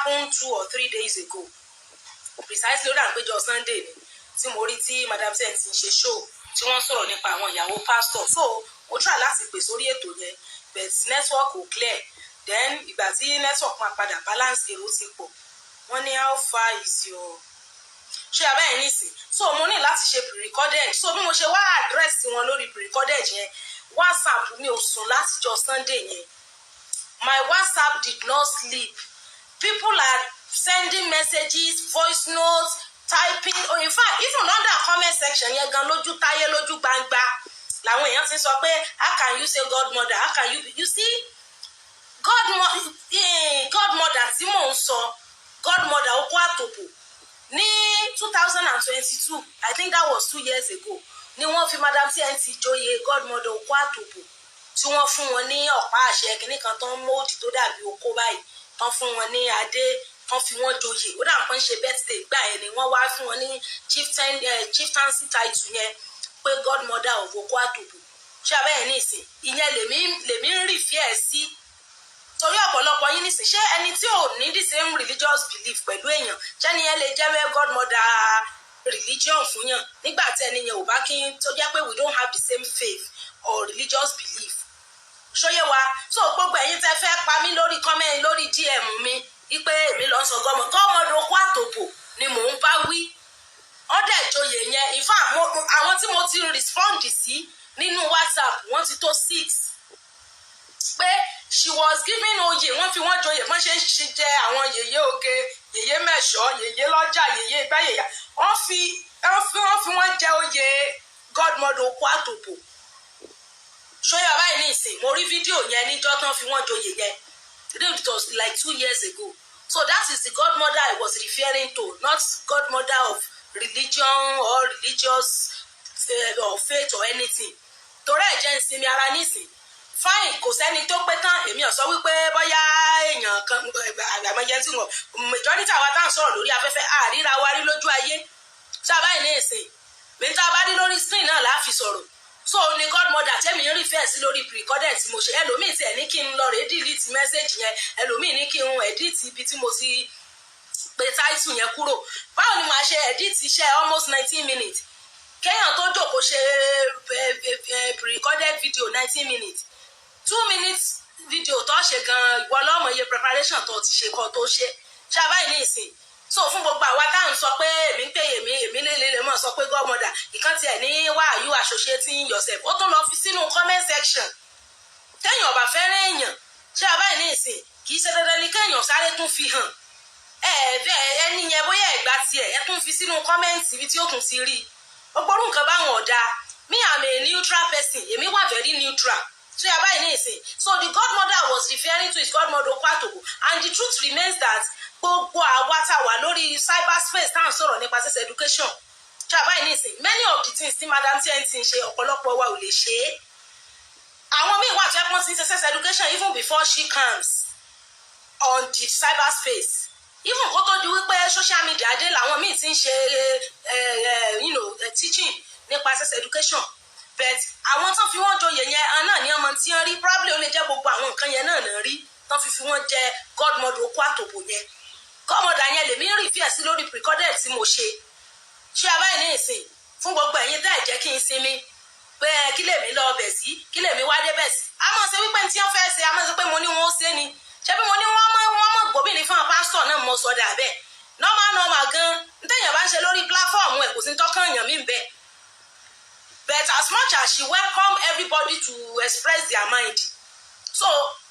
happened 2 or 3 days ago precisely lórí àpéjọ Sunday ni tí mo rí tí madam ten ti ń ṣe show tí wọ́n sọ̀rọ̀ nípa àwọn ìyàwó pastor so mo try láti pè sórí ètò yẹn but network kò clear then ìgbà tí network máa padà balance èrò ti pọ̀ wọ́n ní how far is your ṣé abẹ́yẹn nísìn so mo ní láti ṣe pre-recorded so bí mo ṣe wá address wọn lórí pre-recorded yẹn WhatsApp mi ò sùn látijọ́ Sunday yẹn my WhatsApp did not sleep people are sending messages voice notes typing oh in fact even under comment section yẹn gan lójú táyé lójú gbangba làwọn èèyàn ti sọ pé how can you say godmother how can you see godmother tí mò ń sọ godmother okó àtòbò ní 2022 I think that was 2 years ago ni wọ́n fi madam TNT joyè godmother okó àtòbò tí wọ́n fún wọn ní ọ̀pá àṣẹ kìnnì kan tó ń mọ́ọ̀dì tó dàbí okó báyìí tán fún wọn ní adé tán fi wọ́n joyè ó dà pọ́n ṣe birthday gbà yẹn ni wọ́n wá fún wọn ní chieftaincy title yẹn pé godmother of okó àtòbò ṣé abẹ́yẹn nísìn ìyẹn lèmi ń rí fíẹ̀ sí torí ọ̀pọ̀lọpọ̀ yín nísìn ṣé ẹni tí ò ní the same religious belief pẹ̀lú èèyàn ṣẹ́ni yẹn lè jẹ́ godmother religion fún yàn nígbà tí ẹni yẹn ò bá kí tó jẹ́ pé we don't have the same faith or religious belief ṣóyé wa so gbogbo ẹ̀yin tẹ́ fẹ́ pa mí lórí comment lórí DM mi wípé èmi lọ sọ godmother okó àtòbò ni mò ń bá wí ọdẹ ìjòyè yẹn in fact àwọn tí mo ti respond sí nínú WhatsApp wọ́n ti tó 6 pé she was giving oyè wọ́n fi wọ́n joyè wọ́n ṣe ń ṣe jẹ àwọn yèyé oge yèyé mẹ́ṣọ́ yèyé lọ́jà yèyé ìgbáyèyà wọ́n fi wọ́n jẹ oyè godmother okó àtòbò ṣóyà báyìí ní ìsìn mo rí fídíò yẹn níjọ́ tán fi wọ́n joyè yẹn it was like 2 years ago so that is the godmother I was referring to not godmother of religion or religious or faith or anything torí ẹ̀ jẹ́ ìsinmi ara nísìn fine kò sẹ́ni tó pé tán èmi ò sọ wípé bóyá èèyàn kan àgbàmọ̀jẹ́ tí wọn majority àwa tá à ń sọ̀rọ̀ lórí afẹ́fẹ́ àríra wa rí lójú ayé ṣáàbáyé ní ìsìn mi tá a bá rí lórí screen náà láà fi sọ̀rọ̀ so ní godmother tẹ́mi ń rí fẹ́ẹ̀ sí lórí pre-recorded tí mo ṣe ẹlòmíì tí ẹ̀ ní kí n lọ rèé delete message yẹn ẹlòmíì ní kí n edit ibi tí mo ti pe title yẹn kúrò báwo ni màá ṣe edit iṣẹ́ almost 19 minutes kéèyàn tó jókòó ṣe pre-recorded video 19 minutes 2 minutes video tó ṣe gan ìwọ lọ́mọ iye preparation tó ti ṣe kan tó ṣe ṣàbáyé ní ìsìn so fún gbogbo àwa tá à ń sọ pé èmi ń pè èmi lè mọ̀ sọ pé godmother ìkan tiẹ̀ ní why are you associating yourself ó tún lọ fi sínú comment section téèyàn ọba fẹ́ràn èèyàn ṣàbáyé ní ìsìn kì í ṣe dandan ni kéèyàn sáré tún fi hàn ẹni yẹn bóyá ẹ̀gbá tiẹ̀ ẹ tún fi sínú comment ibi tí ó tún ti rí gbogbo orú nǹkan báwọn ọ̀dà me am a neutral person èmi wà very neutral so yà báyìí ní ìsìn so the godmother was referring to his godmother okó àtòbò and the truth remains that gbogbo àwa tá wà lórí cyberspace tá à ń sọ̀rọ̀ nípa sex education so yà báyìí ní ìsìn many of the things tí madam TNT ń ṣe ọ̀pọ̀lọpọ̀ wa ò lè ṣe é àwọn míì wà tó ẹ́ pọ́n sí sex education even before she comes on the cyberspace even kó tó di wípé social media dé làwọn míì ti ń ṣe teaching nípa sex education but àwọn tán fi wọ́n joyè yẹn náà ní ọmọ tí wọ́n rí probably ó lè jẹ́ gbogbo àwọn nǹkan yẹn náà rí tán fi wọ́n jẹ godmother okó àtòbò yẹn godmother yẹn lèmi rí fíẹ̀ sí lórí pre-recorded tí mo ṣe abáyé ní ìsìn fún gbogbo ẹ̀yin tẹ́ ẹ̀ jẹ́ kí n sinmi pé kí lèmi lọ bẹ̀ sí kí lèmi wá dé bẹ̀ sí a mọ̀ ṣe wípé tí wọ́n fẹ́ ṣe a mọ̀ ṣe pé mo ní wọn ó ṣe ni ṣé bí mo ní wọ́n mọ̀ gbòmìnir fún pásítọ̀ náà mo sọ dà bẹ́ẹ̀ normal gan ntẹ̀yàn bá ń ṣe lórí platform ẹ̀ kò sí tọ́kàn èèyàn mí bẹ́ẹ̀ but as much as she welcome everybody to express their mind so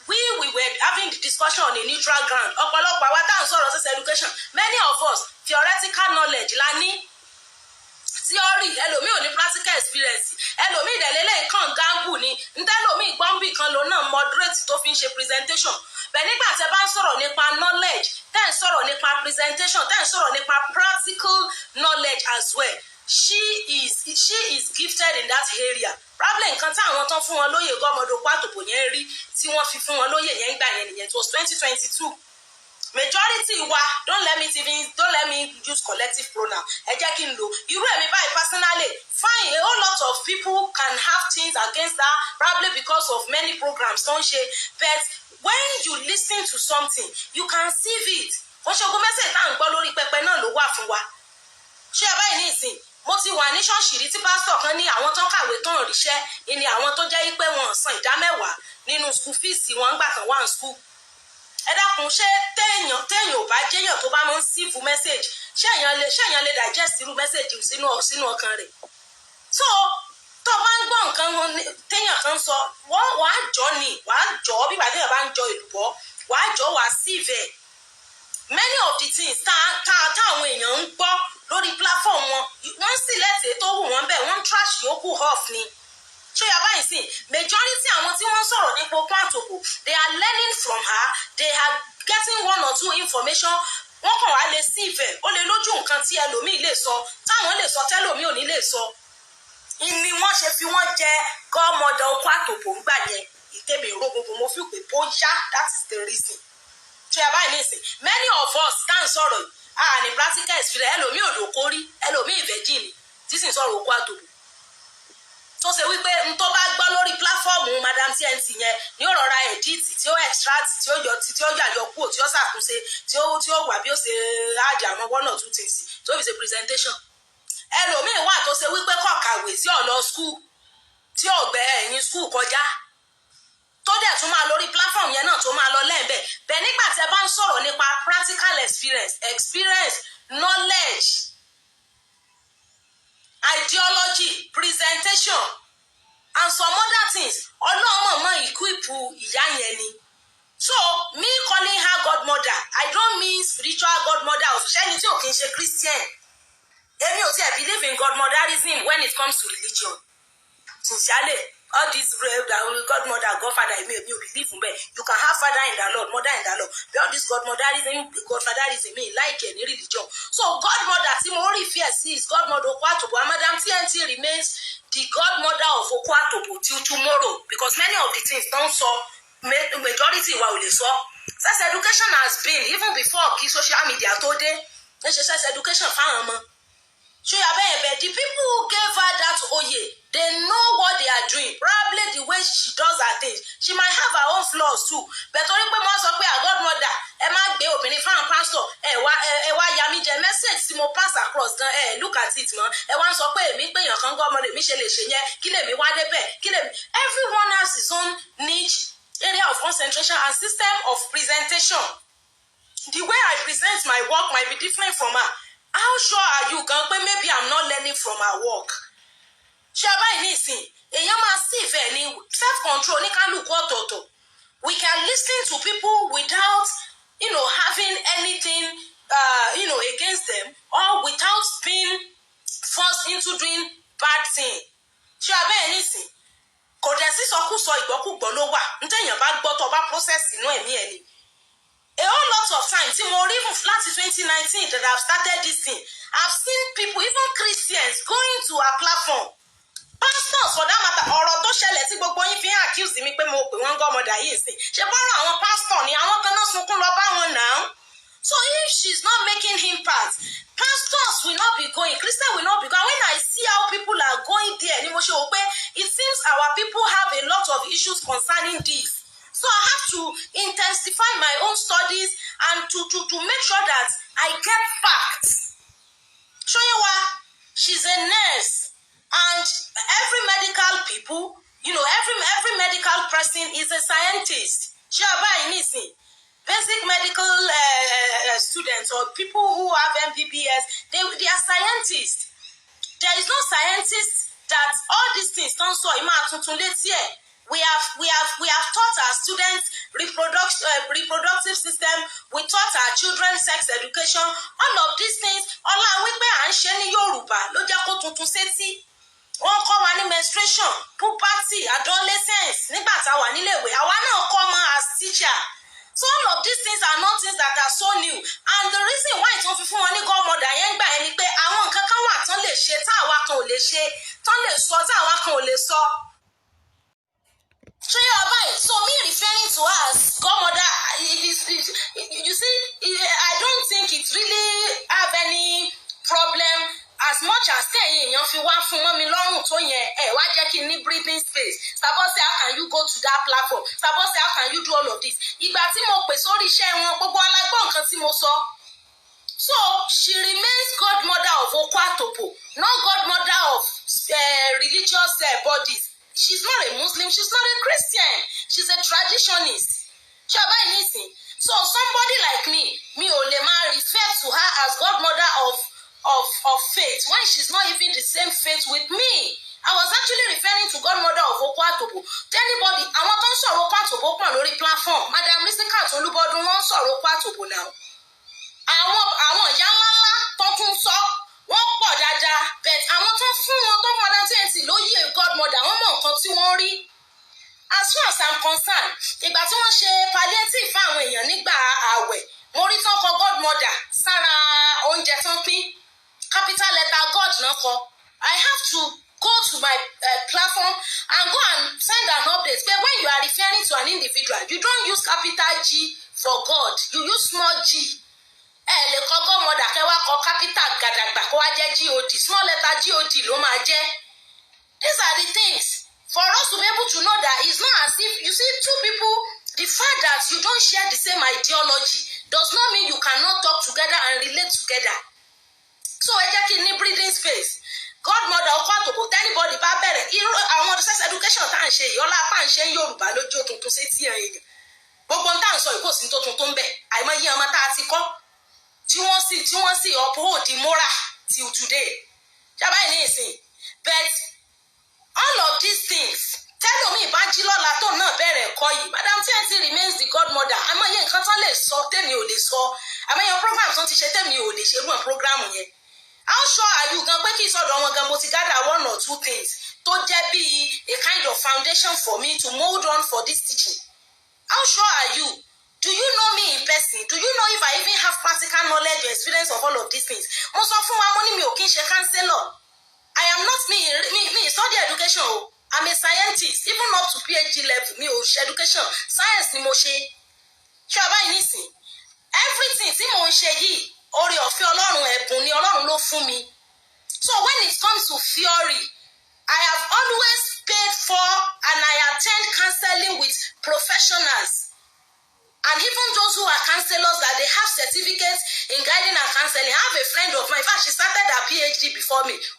we were having the discussion on a neutral ground ọ̀pọ̀lọpọ̀ àwa tá à ń sọ̀rọ̀ sex education many of us theoretical knowledge la ní theory ẹlòmíì ò ní practical experience ẹlòmíì ìdẹ̀lélẹ̀ kan gamble ni ntẹ́lòmíì gbọ́nbì kan ló náà moderate tó fi ń ṣe presentation bẹ́ẹ̀ nígbà tẹ́ bá ń sọ̀rọ̀ nípa knowledge tẹ́ ń sọ̀rọ̀ nípa presentation tẹ́ ń sọ̀rọ̀ nípa practical knowledge as well she is gifted in that area probably nǹkan tí àwọn tán fún wọn lóyè godmother okó àtòbò yẹn rí tí wọ́n fi fún wọn lóyè yẹn gbà yẹn nìyẹn it was 2022 majority wa don't let me use collective pronoun ẹ jẹ́ kí n lò irú ẹ̀mí báyìí personally fine a whole lot of people can have things against her probably because of many programs tó ń ṣe but when you listen to something you can see it ó ó ṣe ogun mẹ́sẹ̀ tá à ń gbọ́ lórí pẹpẹ náà ló wà fún wa. ṣé ẹ báyìí ní ìsìn mo ti wà ní ṣọ́ọ̀ṣì rí tí pásítọ̀ kan ní àwọn tó kàwé tán ríṣẹ́ ni àwọn tó jẹ́ pé wọ́n san ìdámẹ́wàá nínú school fees wọn gbà kan wà ní school. ẹ dákun ṣé téèyàn ò bá jẹ́yàn tó bá máa ń sífù mẹ́sẹ̀gì ṣé èèyàn lè digest irú mẹ́sẹ̀gì sínú ọkàn rẹ̀. so tó bá ń gbọ́ nǹkan téèyàn kan sọ wàá jọ ni wàá jọ bí bàtà èèyàn bá ń jọ èlùbọ́ wàá jọ wàá síìfẹ̀. many of the things táwọn èèyàn ń gbọ́ lórí platform wọn wọ́n sì lẹ́tẹ̀ẹ́ tó wù wọ́n bẹ́ẹ̀ wọ́n trash yòókù off ni. ṣé yàrá báyìí sìn majority àwọn tí wọ́n sọ̀rọ̀ nípa Okun Àtòpò they are learning from her, they are getting one or two information. wọ́n kàn wá lè sí ìfẹ́ ó lè lójú nǹkan tí ẹlòmíì lè sọ táwọn lè sọ tẹ́lòmíì ò ní lè sọ. ni wọ́n ṣe fi wọ́n jẹ godmother Okun Àtòpò ńgbà yẹn ìtẹ̀mí ìrógbogbo mo fi pé bóyá that is the reason. ṣé yàrá báyìí nìsín many of us tá à ń sọ̀rọ̀ yìí ní practical experience ẹlòmíì òdòkórí ẹlòmíì virgin tí sì ń sọ̀rọ̀ Okun Àtòpò. tó ṣe wípé n tó bá gbọ́ lórí pláfọ́ọ̀mù madam TNT yẹn ní ó rọra edit tí ó extract tí ó yàyọ kúrò tí ó ṣàtúnṣe tí ó wà bí ó ṣe add àwọn one or two things tó fi ṣe presentation. ẹlòmíì wà tó ṣe wípé kò kàwé tí ò lọ school tí ò gbẹ ẹ̀yìn school kọjá tó dẹ̀ tún máa lórí platform yẹn náà tó máa lọ lẹ́ẹ̀bẹ̀ bẹ́ẹ̀ nígbà tí ẹ bá ń sọ̀rọ̀ nípa practical experience knowledge ideology presentation and some other things ọlọ́mọ̀mọ́ ìkúìpù ìyá yẹn ni. so me calling her godmother I don't mean spiritual godmother of ṣẹ́ni tí ò kí ń ṣe Christian. èmi ò tiẹ̀ believe in godmotherism when it comes to religion. sincerely all this godmother godfather èmi ò believe in bẹ́ẹ̀. you can have father in the Lord mother in the Lord but all this godfatherism mi like any religion. so godmother tí mo rí fear sí is godmother Okun Àtòpò and madam TNT remains the godmother of Okun Àtòpò till tomorrow because many of the things don sọ majority wa ò lè sọ. sex education has been even before kí social media tó dé ẹ ṣe sex education fáwọn ọmọ. ṣé abẹ́yẹ̀bẹ̀ the people who gave her that oyè they know what they are doing probably the way she does her things she might have her own flaws too but torí pé mo sọ pé her godmother ẹ má gbé obìnrin fáwọn pastor ẹ wá ya mi jẹ message tí mo pass across gan look at it mọ ẹ wá ń sọ pé èmi pé èèyàn kan godmother èmi ṣe lè ṣe yẹn kí lèmi wá débẹ̀ kí lèmi everyone has his own niche area of concentration and system of presentation. The way I present my work might be different from her. How sure are you gan pé maybe I'm not learning from her work? ṣé ẹ báyìí nísìn èèyàn máa sí ìfẹ́ ní self control ní kálukú ọ̀tọ̀ọ̀tọ̀. We can listen to people without having anything against them or without being forced into doing bad thing. ṣé ẹ báyìí nísìn kò dẹ̀ sí sọkúsọ ìgbọ́kúgbọ́ ló wà ntẹ̀yìn bá gbọ́ tó bá process inú ẹ̀mí ẹ̀ ni. A whole lot of time tí mo rí láti 2019 that I've started this thing I've seen people even Christians going to our platform pastors for that matter ọ̀rọ̀ tó ṣẹlẹ̀ tí gbogbo yín fi ń accuse mi pé mo pè wọ́n godmother yìí sí ṣe bọ́rọ̀ àwọn pastor ni àwọn kan náà sunkún lọ bá wọn náà. So if she's not making impact pastors will not be going Christians will not be going. When I see how people are going there ni mo ṣe wò pé it seems our people have a lot of issues concerning this. So I have to intensify my own studies and to make sure that I get facts. Shoyewa, she's a nurse, and every medical people, every medical person is a scientist. Basic medical students or people who have MBBS, they are scientists. There is no scientist that all these things don't so We have taught our students reproductive system. We taught our children sex education. All of these things. Ọlá wípé à ń ṣe ní Yorùbá ló jẹ́ kó tuntun sétí. Wọ́n kọ́ wa ní menstruation, puberty, adolescence. Nígbà tá a wà níléèwé, àwa náà kọ́ mọ́ as teacher. So all of these things are not things that are so new. And the reason why tí wọ́n fi fún wọn ní godmother yẹn gbà yẹn ni pé àwọn nǹkan kan wà tán lè ṣe tá àwa kan ò lè ṣe, tán lè sọ tá àwa kan ò lè sọ. So me referring to her as godmother, you see, I don't think it really have any problem as much as èèyàn fi wá fún mọ́ mi lọ́rùn tó yẹn wá jẹ́ kí n ní breathing space. Suppose say how can you go to that platform? Suppose say how can you do all of this? Ìgbà tí mo pè sórí iṣẹ́ wọn gbogbo alágbọ́n nǹkan tí mo sọ So she remains godmother of Okwatopo, not godmother of religious bodies. She's not a Muslim, she's not a Christian, she's a traditionist. So somebody like me ò lè máa refer to her as godmother of faith when she's not even the same faith with me. I was actually referring to godmother of Okwatopo. Tell anybody, àwọn tó ń sọ̀rọ̀ Okwatopo pọ̀ lórí platform. Madam Risikat Olúbọdún wọ́n ń sọ̀rọ̀ Okwatopo now. Àwọn ìyá ńláńlá tó tún sọ wọ́n pọ̀ dáadáa, but àwọn tó fún wọn tó Madam TNT ló yé godmother wọ́n mọ̀ nǹkan tí wọ́n rí. As far as I'm concerned, ìgbà tí wọ́n ṣe palliative fún àwọn èèyàn nígbà ààwẹ̀, mo rí tán kọ godmother sára oúnjẹ tán pín, capital letter God náà kọ. I have to go to my platform and go and send an update. But when you are referring to an individual, you don't use capital G for God, you use small g. Lè kọ godmother kẹwàá kọ capital gàdàgbà kó wá jẹ́ God, small letter God ló máa jẹ́. These are the things for us to be able to know that it's not as if you see two people, the fact that you don't share the same ideology does not mean you cannot talk together and relate together. So ẹ jẹ́ kí n ní breathing space. Godmother Okwatopo anybody bá bẹ̀rẹ̀ irú àwọn sex education tá à ń ṣe ìyọ́lá apá ń ṣe Yorùbá lójú tuntun sí tí ẹ̀yìn gbogbo tá à ń sọ ìkòsí tó tuntun ń bẹ̀ àìmọye ọmọ tá a ti kọ́ tí wọ́n sì uphold the moral till today. Jábáyé ní ìsìn but all of these things tẹ́lómi ìbájí lọ́la tó náà bẹ̀rẹ̀ ẹ̀kọ́ yìí Madam TNT remains the godmother. Àìmọye nǹkan tán lè sọ tèmi ò lè sọ, àìmọye program tán ti ṣe tèmi ò lè ṣe irú program yẹn. How sure are you gan pé kí ìsọdọ̀ wọn gan mo ti gather one or two things tó jẹ́ bí a kind of foundation for me to mold on for this teaching? How sure are you? Do you know me in person? Do you know if I even have practical knowledge or experience of all of these things? Mo sọ fún wa mo ní mi ò kí ń ṣe counselor. I am not me study education o. I'm a scientist even up to PhD level mi ò ṣe education science ni mo ṣe. Ṣé ọba yìí nísìn? Everything tí mo ń ṣe yìí oore ọ̀fẹ́ Ọlọ́run ẹ̀bùn ni Ọlọ́run ló fún mi. So when it comes to theory, I have always paid for and I attend counseling with professionals. And even those who are counselors that they have certificates in guiding and counseling. I have a friend of mine, in fact, she started her PhD before me. If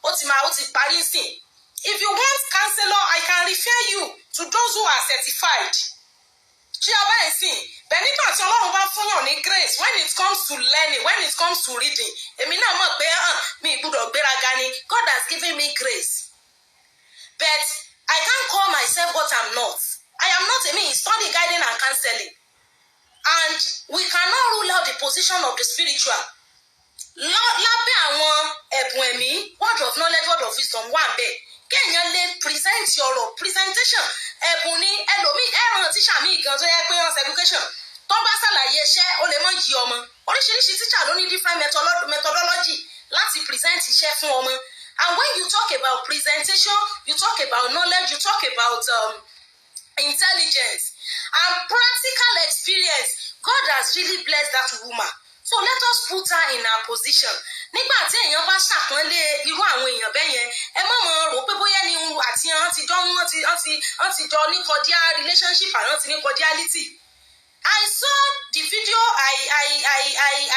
you want counselor, I can refer you to those who are certified. But nígbà tí Ọlọ́run bá fún yàn ní grace, when it comes to learning, when it comes to reading, èmi náà mọ̀ pé mi gbọ́dọ̀ gbéraga ni. God has given me grace. But I can't call myself what I'm not. I am not a study guiding and counseling. And we cannot rule out the position of the spiritual. Lábẹ́ àwọn ẹ̀bùn ẹ̀mí, word of knowledge, word of wisdom wà bẹ́ẹ̀. Kéèyàn lè present ọ̀rọ̀ presentation. Ẹ̀bùn ni ẹlòmíì ẹ̀ràn tíṣà míì gan tó yẹ pé wọ́n ṣe education. Tó bá ṣàlàyé iṣẹ́ ó lè mọ̀ yí ọmọ. Oríṣiríṣi tíṣà ló ní different methodology láti present iṣẹ́ fún ọmọ. And when you talk about presentation, you talk about knowledge, you talk about intelligence and practical experience. God has really blessed that woman. So let us put her in her position. Nígbà tí èèyàn bá ṣàpọ́nlé irú àwọn èèyàn bẹ́ẹ̀ yẹn, ẹ má mọ̀ rò pé bóyá ni àti wọ́n ti jọ ní cordial relationship àwọn ti ní cordiality. I saw the video,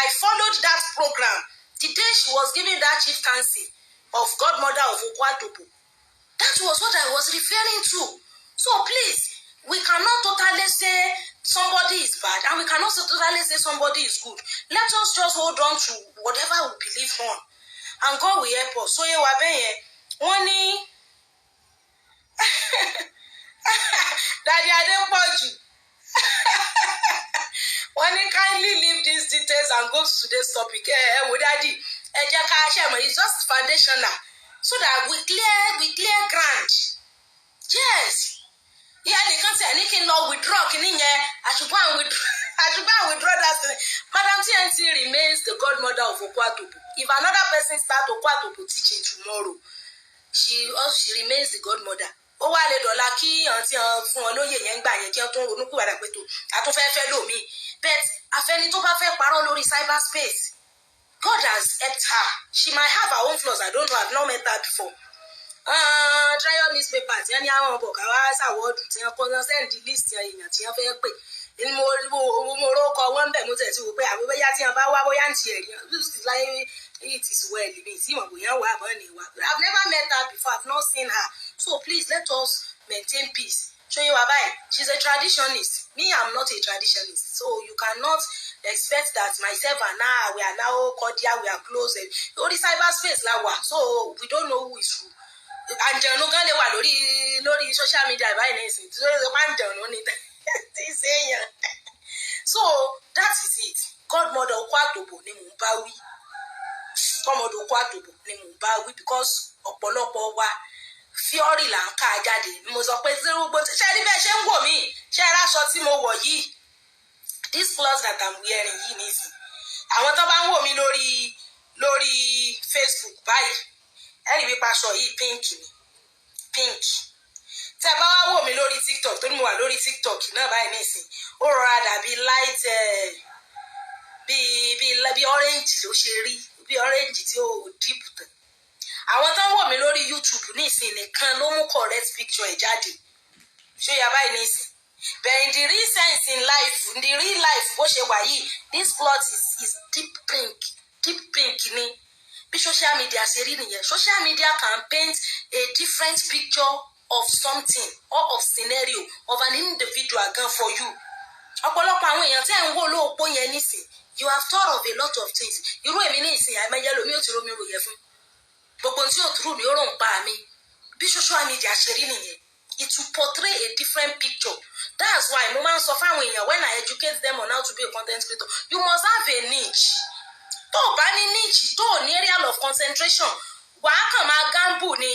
I followed that program the day she was giving that chieftaincy of godmother of Okwatopo. That was what I was referring to. So please, we cannot totally say somebody is bad and we cannot totally say somebody is good. Let us just hold on to whatever we believe on. And God will help us. So ye wa bẹ́ẹ̀ wọ́n ní Daddy Adepoju. Wọ́n ní kindly leave these details and go to today's topic. Wo daddy, ẹ jẹ́ ká ṣe mọ̀, it's just foundational so that we clear ground. Yes. Yeah, nìkan tí ẹni kí n lọ withdraw kìíní yẹn, àṣùgbọ́n withdraw that thing. Madam TNT remains the godmother of Okwatopo. If another person start Okwatopo teaching tomorrow, she remains the godmother. Ó wá lè dọ̀la kí àǹtí fún ọ lóye yẹn gbà yẹn kí wọ́n tó ń ronú kúwàdà pé tó àtúnfẹ́fẹ́ lómi. But afẹ́ni tó bá fẹ́ parọ́ lórí cyberspace, God has helped her. She might have her own flaws. I don't know. I've not met her before. Trial newspapers yẹn ní àwọn ọbọ káwá ṣàwọdù tí wọ́n kọ náà send the list èèyàn tí wọ́n fẹ́ pè mo rókọ wọn bẹ̀ mo tẹ̀ sí wò pé àwọn bóyá tí wọn bá wá bóyá ń ti ẹ̀rí láyé it is well mi tí mo bóyá wà àbọ̀ ní wa. I've never met her before. I've not seen her. So please let us maintain peace. Show you why. She's a traditionalist. Me, I'm not a traditionalist. So you cannot expect that myself and her, we are now cordial, we are close. Only cyberspace la wa. So we don't know who is who. And no gan le wa lórí social media by anything. So that is it. Godmother Okwatobo ni mo bá wí. Godmother Okwatobo ni mo bá wí because ọ̀pọ̀lọpọ̀ wa Fiori là ń ká jáde mo sọ pé ṣé rí bẹ́ẹ̀ ṣe ń wò mí ṣé ẹ ráṣọ tí mo wọ̀ yìí this clothes that I'm wearing yìí nìsín àwọn tó bá ń wò mí lórí Facebook báyìí ẹ̀rí wípé aṣọ yìí pink ni pink tẹ́ bá wá wò mí lórí TikTok tó ní mo wà lórí TikTok náà báyìí nìsín ó rọra dàbí light bí orange ló ṣe rí bí orange tí ó deep tán àwọn tó ń wò mí lórí YouTube ní ìsìn nìkan ló mú correct picture ẹ̀ jáde ṣé yà báyìí ní ìsìn but in the real sense in life in the real life bó ṣe wà yìí this cloth is deep pink ni bí social media ṣe rí nìyẹn social media can paint a different picture of something or of scenario of an individual gan for you ọ̀pọ̀lọpọ̀ àwọn èèyàn tẹ́ ń wò lóòpó yẹn nísìn you have thought of a lot of things irú èmi ní ìsìn àìmọye lomi ò ti romi ròyẹ fún gbogbo tí ò dúró mi ó rò ń pa mi bí social media ṣe rí nìyẹn it will portray a different picture that's why mo máa ń sọ fáwọn èèyàn when I educate them on how to be a content creator you must have a niche tó o bá ní niche tó o ní area of concentration wàá kàn máa gamble ni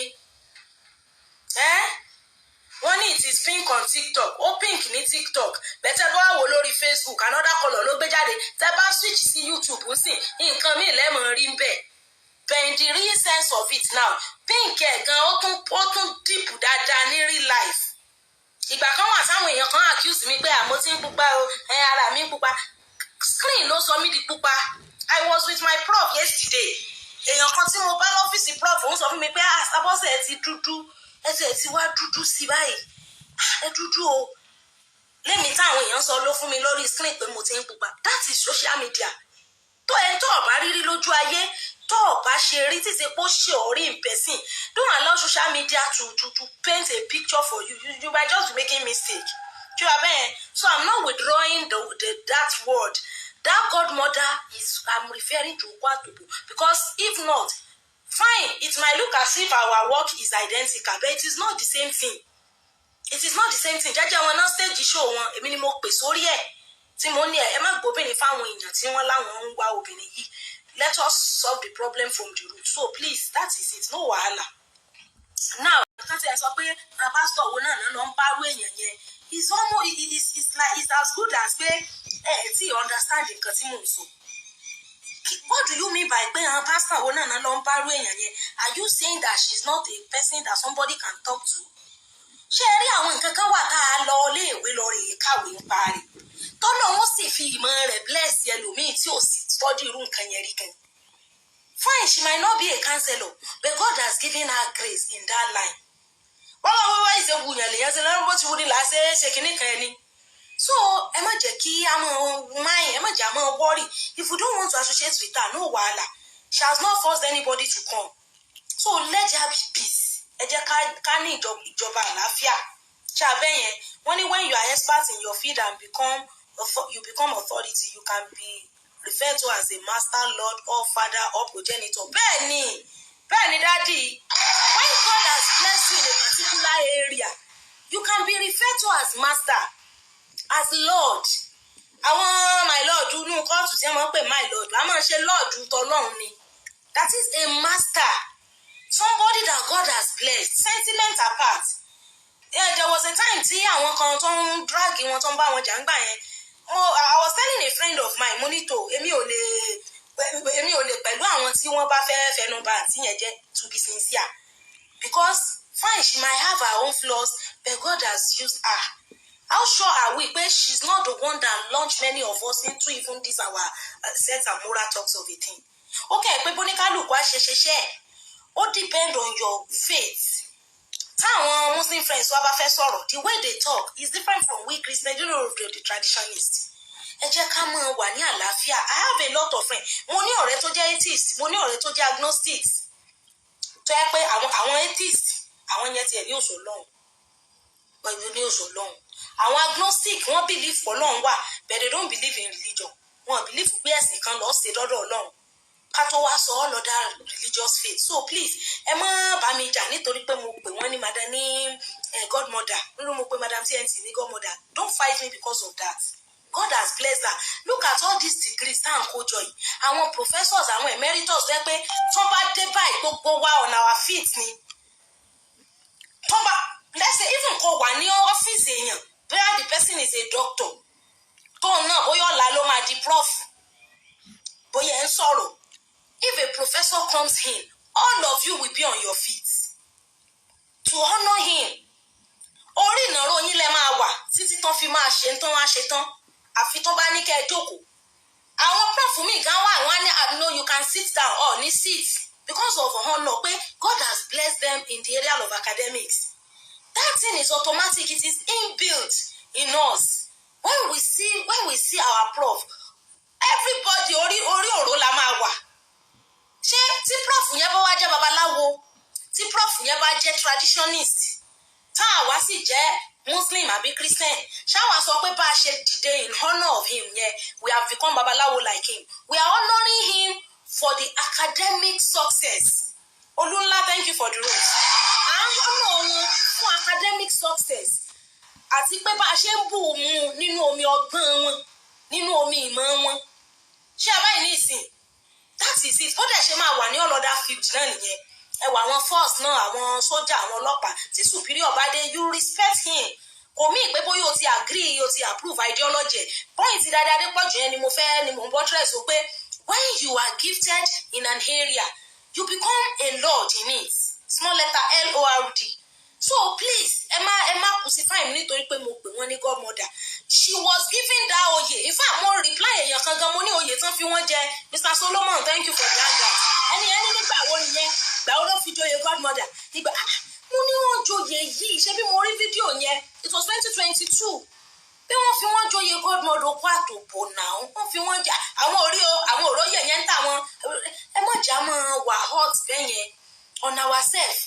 wọ́n ní it is pink on TikTok ó pink ní TikTok bẹ́tẹ̀ bá wò lórí Facebook another colour ló gbé jáde tẹ́ bá switch sí YouTube ń sìn nǹkan míì lẹ́mọ̀ rí ń bẹ̀. But in the real sense of it now pink ẹ̀ gan ó tún deep dáadáa ní real life ìgbà kan wà táwọn èèyàn kan accuse mi pé àmọ́ tí ń pupa o ara mi ń pupa screen ló sọ mí di pupa I was with my prof yesterday èèyàn kan tí mo bá lọ́fíìsì prof òun sọ fún mi pé àbọ̀sẹ̀ ẹ ti dúdú ẹsẹ̀ ti wá dúdú sí báyìí ẹ dúdú o lẹ́mìí táwọn èèyàn sọ ló fún mi lórí screen pé mo ti ń pupa that is social media tó ẹ tó ọ̀bá rírí lójú ayé tó ọ̀bá ṣe rí títí pé ó ṣe orí in person don't allow social media to paint a picture for you you might just be making mistake do you understand? So I'm not withdrawing that word that godmother is I'm referring to Okwatobo because if not fine it might look as if our work is identical but it is not the same thing it is not the same thing jẹ́jẹ́ wọn náà stage show wọn èmi ni mo pè sórí ẹ̀ tí mo ní ẹ má gbóbìnrin fáwọn èèyàn tí wọ́n láwọn ń wá obìnrin yìí let us solve the problem from the root so please that is it no wahala now nǹkan tí ẹ sọ pé pastor wo náà ló ń bárú èèyàn yẹn it's almost it's as good as pé ẹ ti understand nǹkan tí mò ń sọ what do you mean by pé pastor wo náà ló ń bárú èèyàn yẹn are you saying that she's not a person that somebody can talk to ṣé ẹ rí àwọn nǹkan kan wà tá a lọ iléèwé lọ rèé kàwé ń parí tọ́nà wọn sì fi ìmọ̀ rẹ̀ bless ẹlòmíì tí ò sì tọ́jú irú nǹkan yẹn rí kan fine she might not be a counselor but God has given her grace in that line wọ́n ìṣe wùyàn lèyàn ṣe lọ́rùn bó ti wù ní làásẹ̀ ṣe kínní kan ẹni so ẹ má jẹ́ kí a mọ̀ máyìn ẹ má jẹ́ a mọ̀ worry if you don't want to associate with her no wahala she has not forced anybody to come so let there be peace ẹ jẹ́ ká ní ìjọba àlàáfíà ṣàbẹ̀yẹn wọ́n ní when you are expert in your field and you become authority you can be referred to as a master lord or father or progenitor bẹ́ẹ̀ ni daddy when God has blessed you in a particular area you can be referred to as master as lord àwọn my lord inú kóòtù tí wọ́n pè my lord a máa ṣe lord tọlọ́run ni that is a master somebody that God has blessed sentiment apart there was a time tí àwọn kan tó ń drag wọn tó ń bá wọn jà ń gbà yẹn I was telling a friend of mine monito èmi ò lè pẹ̀lú àwọn tí wọ́n bá fẹ́ fẹnu bà àǹtí yẹn jẹ́ to be sincere because fine she might have her own flaws but God has used her how sure are we pé she's not the one that launched many of us into even this our sense and moral talks of a thing okay pé bóníkálùkù á ṣe ó depend on your faith táwọn Muslim friends wa bá fẹ́ sọ̀rọ̀, the way they talk is different from we Christians, you know, the traditionists. Ẹ jẹ́ ká máa wà ní àlàáfíà. I have a lot of friends. Mo ní ọ̀rẹ́ tó jẹ́ atheist, mo ní ọ̀rẹ́ tó jẹ́ agnostics. Tó yẹ pé àwọn atheist, àwọn yẹn tiẹ̀ ní òṣò lọ́hùn. Pẹ̀lú ní òṣò lọ́hùn. Àwọn agnostic, wọ́n believe Ọlọ́run wà, but they don't believe in religion. Wọ́n believe pé ẹ̀sìn kan ló ṣe dọ́dọ̀ Ọlọ́run. Ká tó wá sọ all other religious faith. So please, ẹ má bá mi jà nítorí pé mo pè wọ́n ní madam ní godmother. Nínú mo pè madam TNT ní godmother. Don't fight me because of that. God has blessed her. Look at all these degrees tá à ń kójọ yìí. Àwọn professors, àwọn emeritus jẹ́ pé tó bá dé báyìí gbogbo wa on our feet ni. Tó bá, let's say even kó wà ní ọ́fíìsì èèyàn, where the person is a doctor. Tóun náà bóyá ọ̀la ló máa di prof. Bóyá ẹ ń sọ̀rọ̀. If a professor comes in, all of you will be on your feet to honor him. Orí ìnáró yín lẹ máa wà títí tán fi máa ṣe tán wá ṣe tán. Àfi tán bá ní kẹ́ ẹ jókòó. Àwọn prof mi gan wà wọ́n ní no, you can sit down or ní sit because of honor pé God has blessed them in the area of academics. That thing is automatic. It is inbuilt in us. When we see our prof, everybody orí ọ̀rọ̀ la máa wà. Ṣé tí prof yẹn bá wá jẹ́ babaláwo, tí prof yẹn bá jẹ́ traditionist, tá àwa sì jẹ́ Muslim àbí Christian, ṣáwa sọ pé bá a ṣe dìde in honor of him yẹn, we have become babaláwo like him. We are honoring him for the academic success. Olúnlá, thank you for the rose. À ń honor wọn fún academic success. Àti pé bá a ṣe ń bù mu nínú omi ọgbọ́n wọn, nínú omi ìmọ̀ wọn. Ṣé abáyé ní ìsìn? That is it. Ó dẹ̀ ṣe máa wà ní all other field náà nìyẹn. Ẹ wà àwọn force náà, àwọn sójà, àwọn ọlọ́pàá. Tí superior bá dé, you respect him. Kò mí pé bóyá o ti agree, o ti approve ideology. Point dáadáa dé pọ̀jù yẹn ni mo ń buttress o pé when you are gifted in an area, you become a lord in it. Small letter L-O-R-D. So please, ẹ má crucify mi nítorí pé mo pè wọ́n ní godmother. She was given that oyè. In fact, mo reply èèyàn kan gan, mo ní oyè tán fi wọ́n jẹ. Mr. Solomon, thank you for the handout. Ẹni nígbà wo nìyẹn? Gbà ó ló fi joyè godmother. Nígbà mo ní wọ́n joyè yìí, ṣé bí mo rí fídíò yẹn? It was 2022. Bí wọ́n fi wọ́n joyè godmother kó àtòbò náà. Wọ́n fi wọ́n jà. Àwọn òróyè yẹn ń tà wọ́n. Ẹ má jà mọ́ wà hot bẹ́ẹ̀ yẹn on ourselves.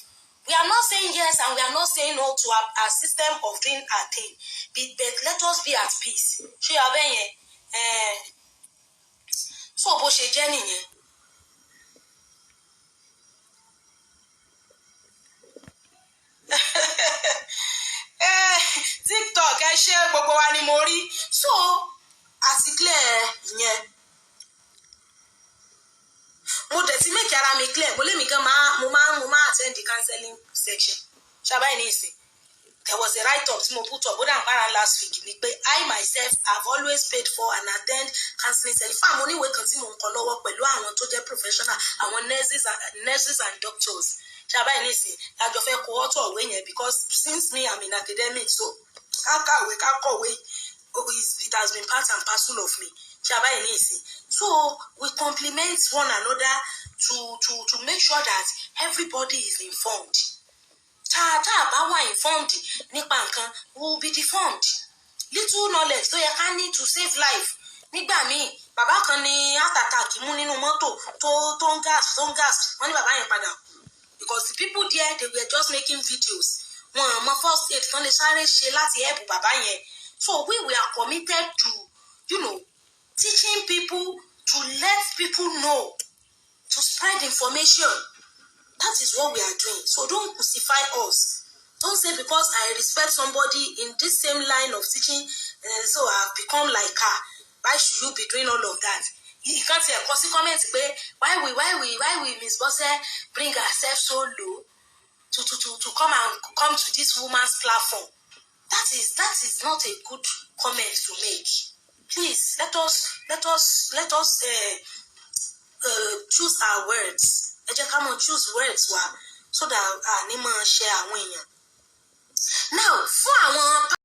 We are not saying yes and we are not saying no to our system of doing our thing. But let us be at peace. Ṣé abẹ́ yẹn? So bó ṣe jẹ́ nìyẹn. TikTok ẹ ṣe gbogbo wa ni mo rí. So àti clear yẹn. Mo dẹ̀ ti make ara mi clear. Mo lè mi gan mo máa attend the counseling section. Ṣàbáyé ní ìsìn. There was a write-up tí mo put up bódà nǹkan last week ni pé I myself have always paid for and attend counseling session. Fún àwọn oníwèé kan tí mo ń kọ lọ́wọ́ pẹ̀lú àwọn tó jẹ́ professional, àwọn nurses and doctors. Ṣàbáyé ní ìsìn. Lájọ fẹ́ kó ọ̀tọ̀ òwe yẹn because since me I'm in academics, so ká kọ̀wé. It has been part and parcel of me. Ṣàbáyé ní ìsìn. So we complement one another to make sure that everybody is informed. Tá bá wà informed nípa nǹkan, we will be deformed. Little knowledge tó yẹ ká ní to save life. Nígbà míì, bàbá kan ní heart attack mú nínú mọ́tò tó ń gas. Wọ́n ní bàbá yẹn padà. Because the people there, they were just making videos. Wọ́n mọ first aid kan lè sáré ṣe láti help bàbá yẹn. So we are committed to, teaching people, to let people know, to spread information. That is what we are doing. So don't crucify us. Don't say because I respect somebody in this same line of teaching, so I've become like her. Why should you be doing all of that? You can't say a comment pé why we Miss Bose bring ourselves so low to come to this woman's platform. That is not a good comment to make. Please let us choose our words. Ẹ jẹ́ ká mọ̀ choose words wa so that ní máa share àwọn èèyàn. Now fún àwọn